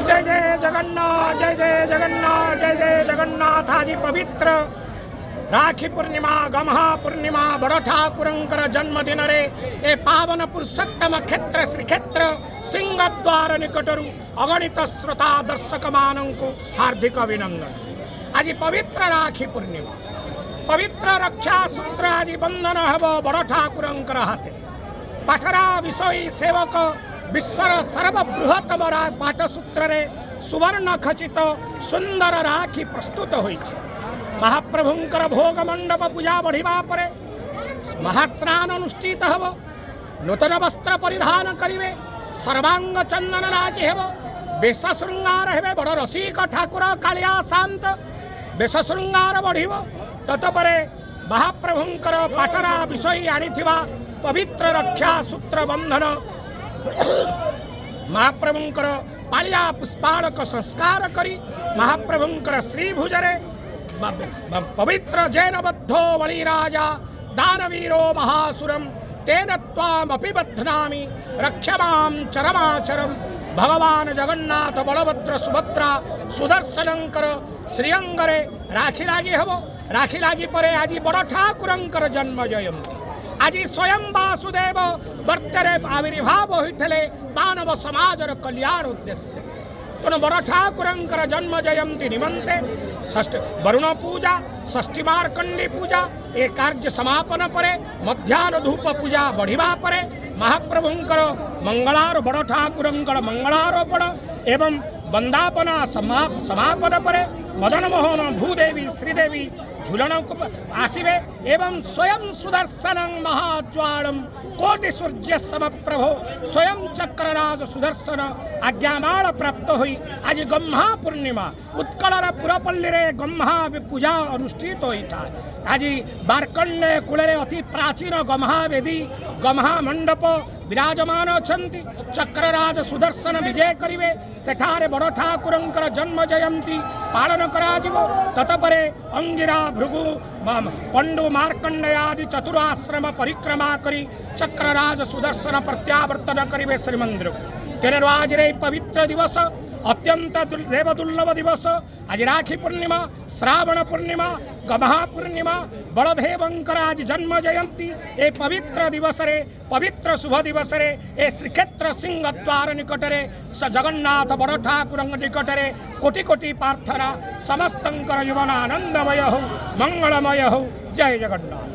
जय जय जगन्नाथ, जय जय जगन्नाथ, जय जय जगन्नाथ। आज पवित्र राखी पूर्णिमा गम्हा पूर्णिमा बड़ ठाकुरंकर जन्मदिन रे ए पावन पुरुषोत्तम क्षेत्र श्रीक्षेत्र सिंहद्वार निकटरू अगणित श्रोता दर्शक मानू हार्दिक अभिनंदन। आज पवित्र राखी पूर्णिमा पवित्र रक्षा सूत्र आज बंधन हेब बड़ ठाकुरंकर हाथे। पाठरा विषयी सेवक विश्वर सर्वबृहत्तम पाठसूत्र रे सुवर्ण खचित सुंदर राखी प्रस्तुत होइछि। महाप्रभुंकर भोग मंडप पूजा बढ़िबा परे महास्नान अनुष्ठित हेब। नूतन वस्त्र परिधान करिवे, सर्वांग चंदन राखी हेब, बेश श्रृंगार हेबे। बड़ रसिक ठाकुर कालिया शांत बेश श्रृंगार बढ़िब। ततपरे महाप्रभुंकर पाटरा विषयी आनिथिबा पवित्र रक्षा सूत्र बंधन महाप्रभुंकर पालिया पुष्पाणक संस्कार करी महाप्रभुंकर श्रीभुजरे पवित्र जैनबद्धो बलिराजा दानवीरो महासुरम तेन त्वामपि बध्नामि रक्षमां चरमाचरम। भगवान जगन्नाथ बलभद्र सुभद्रा सुदर्शनंकर श्रीअंगरे राखी लागी हेब। राखी लागी परे आज बड़ ठाकुरंकर जन्म जयंती। आज स्वयं वासुदेव वर्तरे आविर्भाव होइथिले मानव समाजर कल्याण उद्देश्य। तेणु बड़ ठाकुरंकर जन्म जयंती निमंते वरुण पूजा षष्ठी मार्कंडी पूजा ए कार्य समापन परे मध्याह्न धूप पूजा बढ़िबा परे महाप्रभुंकर मंगलार बड़ ठाकुरंकर मंगलारोपण एवं वंदापना समापन परे मदन मोहन भूदेवी श्रीदेवी झूलन आसिबे एवं स्वयं सुदर्शन महाज्वालम कोटि सूर्य समप्रभो स्वयं चक्रराज सुदर्शन आज्ञामाल प्राप्त हुई। आज गम्हा पूर्णिमा उत्कलर पुरपल्ली रे गम्हा पूजा अनुष्ठित होता। आज बारकंडे कूले अति प्राचीन गम्हा वेदी गम्हा मंडप विराजमान अछंती। चक्रराज सुदर्शन विजय करिवे सेठारे बड़ ठाकुरंकर जन्म जयंती पालन कराजिवो। ततपरे अंगिरा भृगु पंडु मार्कंडेय आदि चतुराश्रम परिक्रमा करी चक्रराज सुदर्शन प्रत्यावर्तन करिवे श्रीमंदिर। तेरे आज रे पवित्र दिवस अत्यंत देव दुर्लभ दिवस। आज राखी पूर्णिमा श्रावण पूर्णिमा गम्हा पूर्णिमा बलदेवंकर आज जन्म जयंती ए पवित्र दिवस रे पवित्र शुभ दिवस रे ए श्रीक्षेत्र सिंहद्वार निकटरे स जगन्नाथ बड़ ठाकुर निकटरे कोटि कोटि प्रार्थना समस्तंकर जीवन आनंदमय हो मंगलमय हो। जय जगन्नाथ।